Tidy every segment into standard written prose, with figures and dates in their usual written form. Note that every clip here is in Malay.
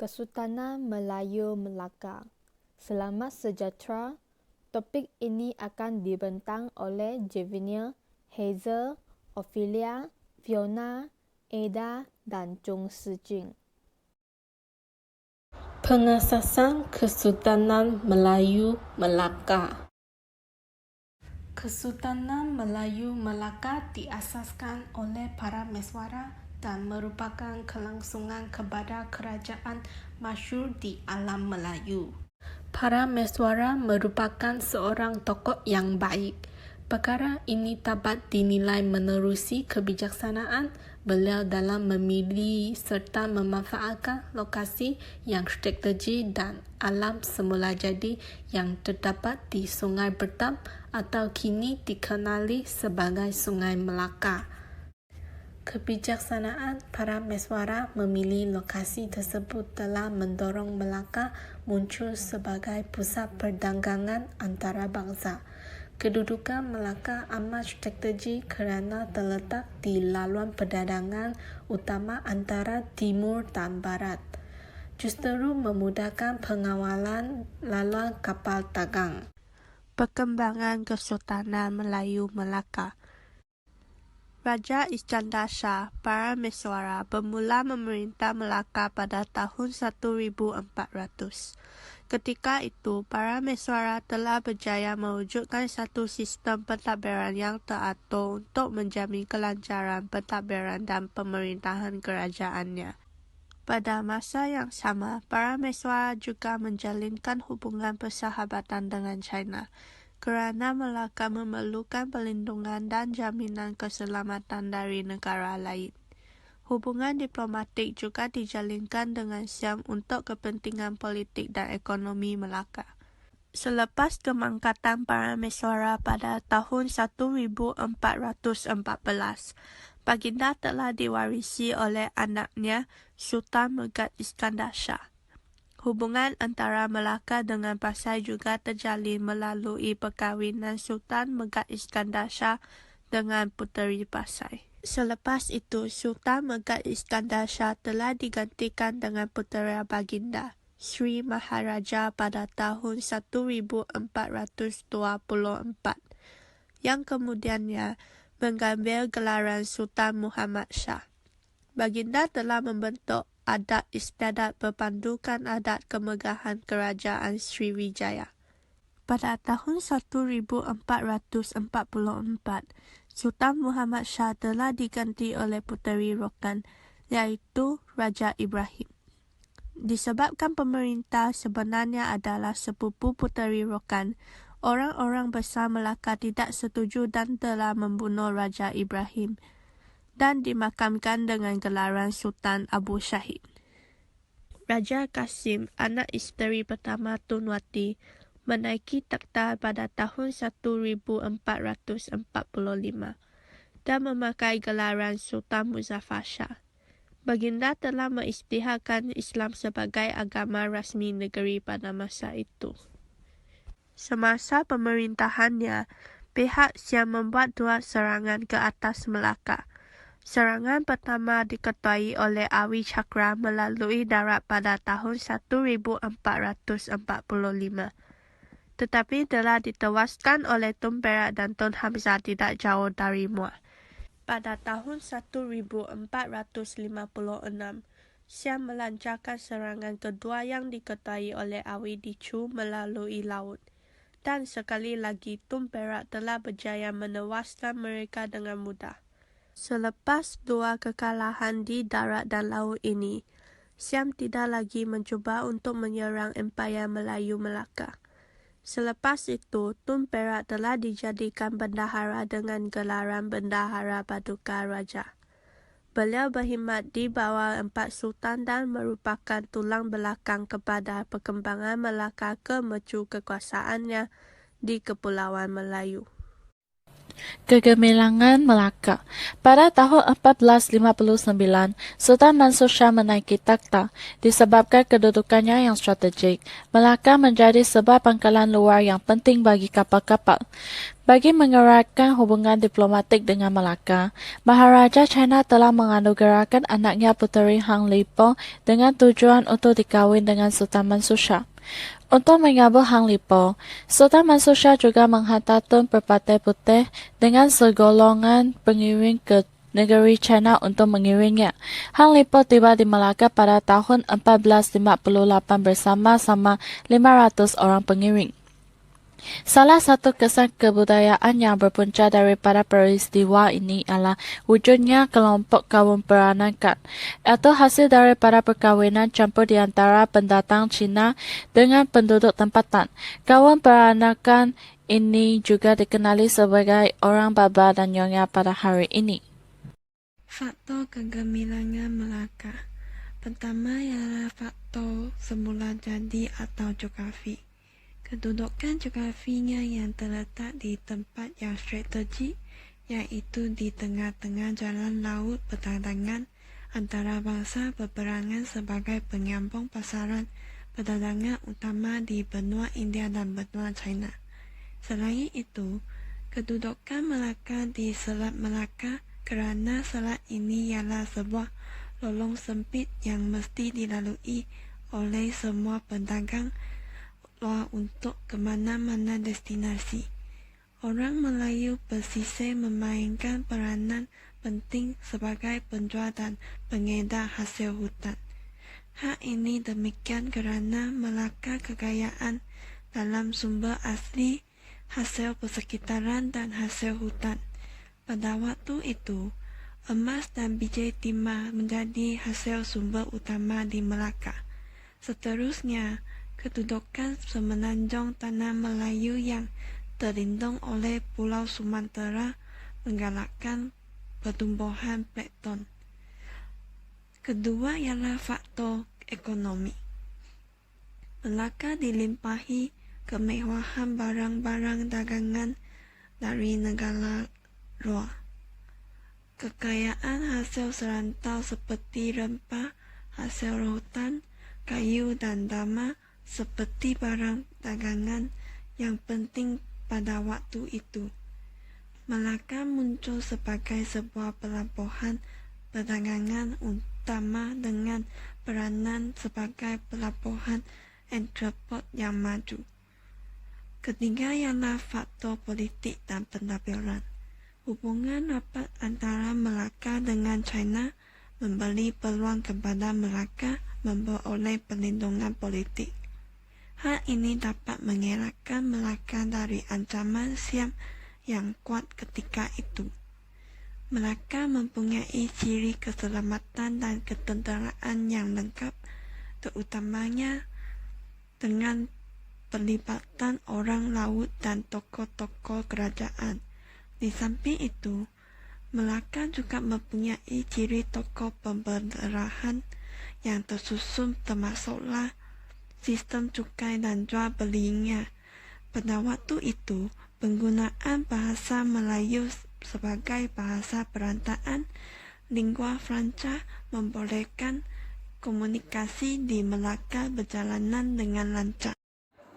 Kesultanan Melayu Melaka. Selamat sejahtera. Topik ini akan dibentang oleh Javinia, Hazel, Ophelia, Fiona, Ada dan Chung Sijing. Pengasasan Kesultanan Melayu Melaka. Kesultanan Melayu Melaka diasaskan oleh para Meswara dan merupakan kelangsungan kepada kerajaan masyhur di alam Melayu. Para Meswara merupakan seorang tokoh yang baik. Perkara ini dapat dinilai menerusi kebijaksanaan beliau dalam memilih serta memanfaatkan lokasi yang strategi dan alam semula jadi yang terdapat di Sungai Bertam atau kini dikenali sebagai Sungai Melaka. Kebijaksanaan para Meswara memilih lokasi tersebut telah mendorong Melaka muncul sebagai pusat perdagangan antara bangsa. Kedudukan Melaka amat strategi kerana terletak di laluan perdagangan utama antara timur dan barat. Justeru memudahkan pengawalan laluan kapal dagang. Perkembangan Kesultanan Melayu Melaka. Raja Iskandar Shah, para Meswara, bermula memerintah Melaka pada tahun 1400. Ketika itu, para Meswara telah berjaya mewujudkan satu sistem pentadbiran yang teratur untuk menjamin kelancaran pentadbiran dan pemerintahan kerajaannya. Pada masa yang sama, para Meswara juga menjalinkan hubungan persahabatan dengan China, kerana Melaka memerlukan perlindungan dan jaminan keselamatan dari negara lain. Hubungan diplomatik juga dijalinkan dengan Siam untuk kepentingan politik dan ekonomi Melaka. Selepas kemangkatan para Meswara pada tahun 1414, Baginda telah diwarisi oleh anaknya Sultan Megat Iskandar Shah. Hubungan antara Melaka dengan Pasai juga terjalin melalui perkahwinan Sultan Megat Iskandar Shah dengan puteri Pasai. Selepas itu, Sultan Megat Iskandar Shah telah digantikan dengan putera Baginda, Sri Maharaja pada tahun 1424, yang kemudiannya mengambil gelaran Sultan Muhammad Shah. Baginda telah membentuk adat istiadat berpandukan adat kemegahan kerajaan Sriwijaya. Pada tahun 1444, Sultan Muhammad Shah telah diganti oleh puteri Rokan, iaitu Raja Ibrahim. Disebabkan pemerintah sebenarnya adalah sepupu puteri Rokan, orang-orang besar Melaka tidak setuju dan telah membunuh Raja Ibrahim dan dimakamkan dengan gelaran Sultan Abu Syahid. Raja Qasim, anak isteri pertama Tun Wati, menaiki takhta pada tahun 1445 dan memakai gelaran Sultan Muzaffar Shah. Baginda telah mengisytiharkan Islam sebagai agama rasmi negeri pada masa itu. Semasa pemerintahannya, pihak Siam membuat dua serangan ke atas Melaka. Serangan pertama diketuai oleh Awi Chakra melalui darat pada tahun 1445, tetapi telah ditewaskan oleh Tun Perak dan Tun Hamzah tidak jauh dari Muar. Pada tahun 1456, Siam melancarkan serangan kedua yang diketuai oleh Awi Dichu melalui laut, dan sekali lagi Tun Perak telah berjaya menewaskan mereka dengan mudah. Selepas dua kekalahan di darat dan laut ini, Siam tidak lagi mencuba untuk menyerang Empayar Melayu Melaka. Selepas itu, Tun Perak telah dijadikan bendahara dengan gelaran Bendahara Paduka Raja. Beliau berkhidmat di bawah 4 sultan dan merupakan tulang belakang kepada perkembangan Melaka ke mercu kekuasaannya di Kepulauan Melayu. Kegemilangan Melaka. Pada tahun 1459, Sultan Mansur Shah menaiki takhta. Disebabkan kedudukannya yang strategik, Melaka menjadi sebuah pangkalan luar yang penting bagi kapal-kapal. Bagi mengeratkan hubungan diplomatik dengan Melaka, Maharaja China telah menganugerahkan anaknya Puteri Hang Lipo dengan tujuan untuk dikawin dengan Sultan Mansur Shah. Untuk menyambut Hang Lipo, Sultan Mansur Shah juga menghantar Tun Berpatih Putih dengan segolongan pengiring ke negeri China untuk mengiringnya. Hang Lipo tiba di Melaka pada tahun 1458 bersama-sama 500 orang pengiring. Salah satu kesan kebudayaan yang berpunca daripada peristiwa ini adalah wujudnya kelompok kaum peranakan, atau hasil daripada perkawinan campur di antara pendatang Cina dengan penduduk tempatan. Kaum peranakan ini juga dikenali sebagai orang Baba dan Nyonya pada hari ini. Faktor kegemilangan Melaka. Pertama ialah faktor semula jadi atau geografi. Kedudukan geografinya yang terletak di tempat yang strategik, iaitu di tengah-tengah jalan laut perdagangan antara bangsa berperangan sebagai penyambung pasaran perdagangan utama di benua India dan benua China. Selain itu, kedudukan Melaka di Selat Melaka kerana selat ini ialah sebuah lorong sempit yang mesti dilalui oleh semua pedagang luar untuk ke mana-mana destinasi. Orang Melayu pesisir memainkan peranan penting sebagai penjual dan pengedar hasil hutan. Hal ini demikian kerana Melaka kekayaan dalam sumber asli, hasil persekitaran dan hasil hutan. Pada waktu itu, emas dan biji timah menjadi hasil sumber utama di Melaka. Seterusnya, kedudukan semenanjung tanah Melayu yang terlindung oleh Pulau Sumatera menggalakkan pertumbuhan plankton. Kedua ialah faktor ekonomi. Melaka dilimpahi kemewahan barang-barang dagangan dari negara luar. Kekayaan hasil serantau seperti rempah, hasil hutan, kayu dan dama seperti barang dagangan yang penting pada waktu itu. Melaka muncul sebagai sebuah pelabuhan perdagangan utama dengan peranan sebagai pelabuhan entrepot yang maju. Ketiga ialah faktor politik dan pentadbiran. Hubungan rapat antara Melaka dengan China memberi peluang kepada Melaka memperoleh perlindungan politik. Hal ini dapat mengelakkan Melaka dari ancaman Siam yang kuat ketika itu. Melaka mempunyai ciri keselamatan dan ketenteraan yang lengkap, terutamanya dengan pelibatan orang laut dan tokoh-tokoh kerajaan. Di samping itu, Melaka juga mempunyai ciri tokoh pemberdayaan yang tersusun, termasuklah sistem cukai dan jual belinya. Pada waktu itu, penggunaan bahasa Melayu sebagai bahasa perantaraan, lingua franca membolehkan komunikasi di Melaka berjalanan dengan lancar.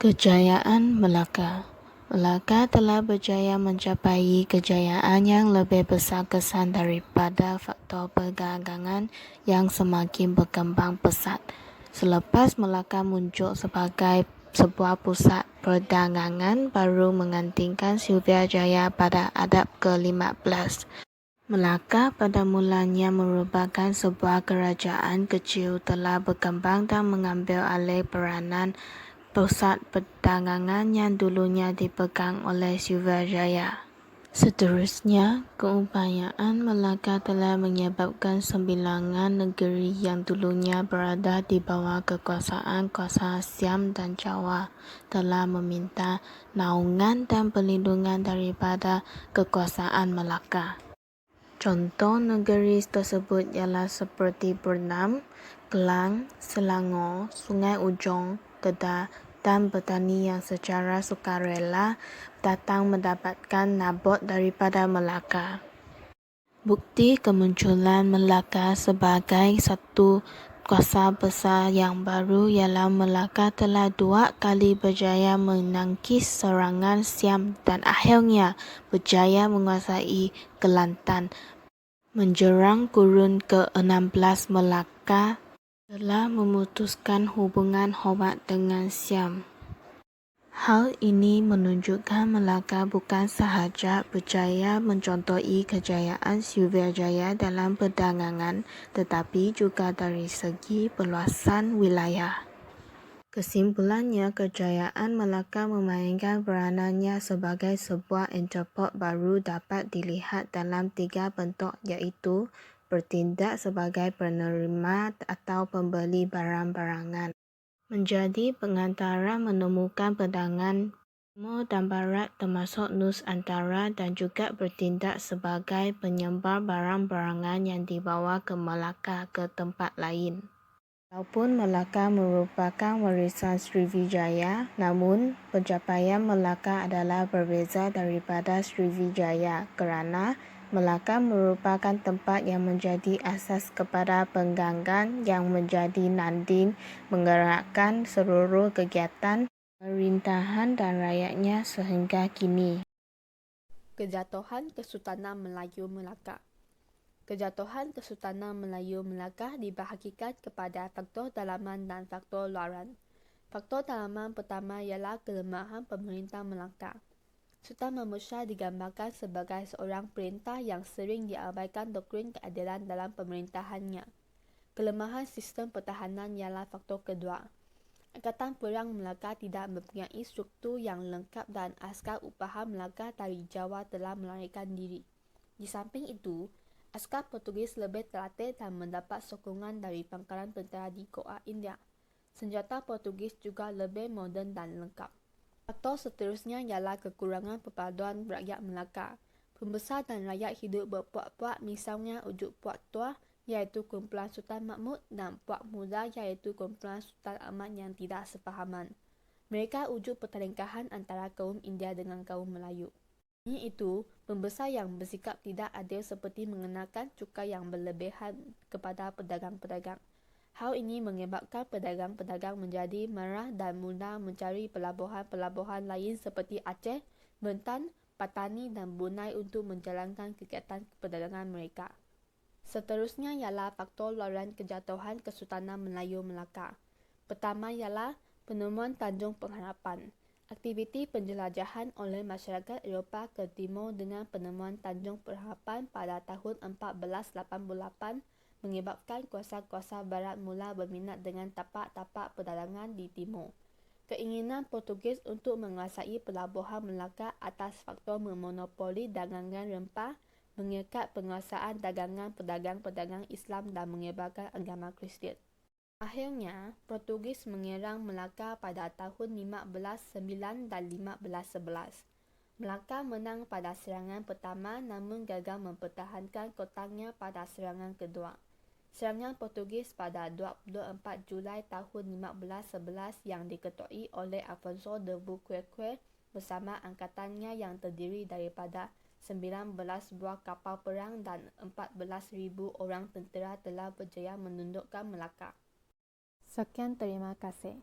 Kejayaan Melaka. Melaka telah berjaya mencapai kejayaan yang lebih besar kesan daripada faktor perdagangan yang semakin berkembang pesat. Selepas Melaka muncul sebagai sebuah pusat perdagangan baru menggantikan Sriwijaya pada abad ke-15. Melaka pada mulanya merupakan sebuah kerajaan kecil telah berkembang dan mengambil alih peranan pusat perdagangan yang dulunya dipegang oleh Sriwijaya. Seterusnya, keupayaan Melaka telah menyebabkan 9 negeri yang dulunya berada di bawah kekuasaan kuasa Siam dan Jawa telah meminta naungan dan perlindungan daripada kekuasaan Melaka. Contoh negeri tersebut ialah seperti Bernam, Kelang, Selangor, Sungai Ujong, Kedah, kegiatan bertani yang secara sukarela datang mendapatkan nabot daripada Melaka. Bukti kemunculan Melaka sebagai satu kuasa besar yang baru ialah Melaka telah 2 kali berjaya menangkis serangan Siam dan akhirnya berjaya menguasai Kelantan. Menjelang kurun ke-16 Melaka telah memutuskan hubungan hormat dengan Siam. Hal ini menunjukkan Melaka bukan sahaja berjaya mencontohi kejayaan Sriwijaya dalam perdagangan, tetapi juga dari segi perluasan wilayah. Kesimpulannya, kejayaan Melaka memainkan peranannya sebagai sebuah entrepot baru dapat dilihat dalam 3 bentuk, iaitu bertindak sebagai penerima atau pembeli barang-barangan, menjadi pengantara menemukan perdagangan timur dan barat termasuk Nusantara, dan juga bertindak sebagai penyebar barang-barangan yang dibawa ke Melaka ke tempat lain. Walaupun Melaka merupakan warisan Sriwijaya, namun pencapaian Melaka adalah berbeza daripada Sriwijaya kerana Melaka merupakan tempat yang menjadi asas kepada penganggan yang menjadi nanding menggerakkan seluruh kegiatan pemerintahan dan rakyatnya sehingga kini. Kejatuhan Kesultanan Melayu Melaka. Kejatuhan Kesultanan Melayu Melaka dibahagikan kepada faktor dalaman dan faktor luaran. Faktor dalaman pertama ialah kelemahan pemerintah Melaka. Sultan Mahmud Shah digambarkan sebagai seorang perintah yang sering diabaikan doktrin keadilan dalam pemerintahannya. Kelemahan sistem pertahanan ialah faktor kedua. Angkatan Perang Melaka tidak mempunyai struktur yang lengkap dan askar upahan Melaka dari Jawa telah melarikan diri. Di samping itu, askar Portugis lebih terlatih dan mendapat sokongan dari pangkalan tentera di Goa India. Senjata Portugis juga lebih moden dan lengkap. Faktor seterusnya ialah kekurangan perpaduan rakyat Melaka. Pembesar dan rakyat hidup berpuak-puak, misalnya ujuk puak tua iaitu kumpulan Sultan Mahmud dan puak muda iaitu kumpulan Sultan Ahmad yang tidak sefahaman. Mereka ujuk pertelingkahan antara kaum India dengan kaum Melayu. Ini itu, pembesar yang bersikap tidak adil seperti mengenakan cukai yang berlebihan kepada pedagang-pedagang. Hal ini menyebabkan pedagang-pedagang menjadi marah dan mula mencari pelabuhan-pelabuhan lain seperti Aceh, Bentan, Patani dan Brunei untuk menjalankan kegiatan perdagangan mereka. Seterusnya ialah faktor luaran kejatuhan Kesultanan Melayu Melaka. Pertama ialah penemuan Tanjung Pengharapan. Aktiviti penjelajahan oleh masyarakat Eropah ke timur dengan penemuan Tanjung Pengharapan pada tahun 1488 menyebabkan kuasa-kuasa barat mula berminat dengan tapak-tapak perdagangan di timur. Keinginan Portugis untuk menguasai pelabuhan Melaka atas faktor memonopoli dagangan rempah, mengikat penguasaan dagangan pedagang-pedagang Islam dan menyebarkan agama Kristian. Akhirnya, Portugis menyerang Melaka pada tahun 1509 dan 1511. Melaka menang pada serangan pertama namun gagal mempertahankan kotanya pada serangan kedua. Serangan Portugis pada 24 Julai tahun 1511 yang diketuai oleh Afonso de Albuquerque bersama angkatannya yang terdiri daripada 19 buah kapal perang dan 14,000 orang tentera telah berjaya menundukkan Melaka. Sekian, terima kasih.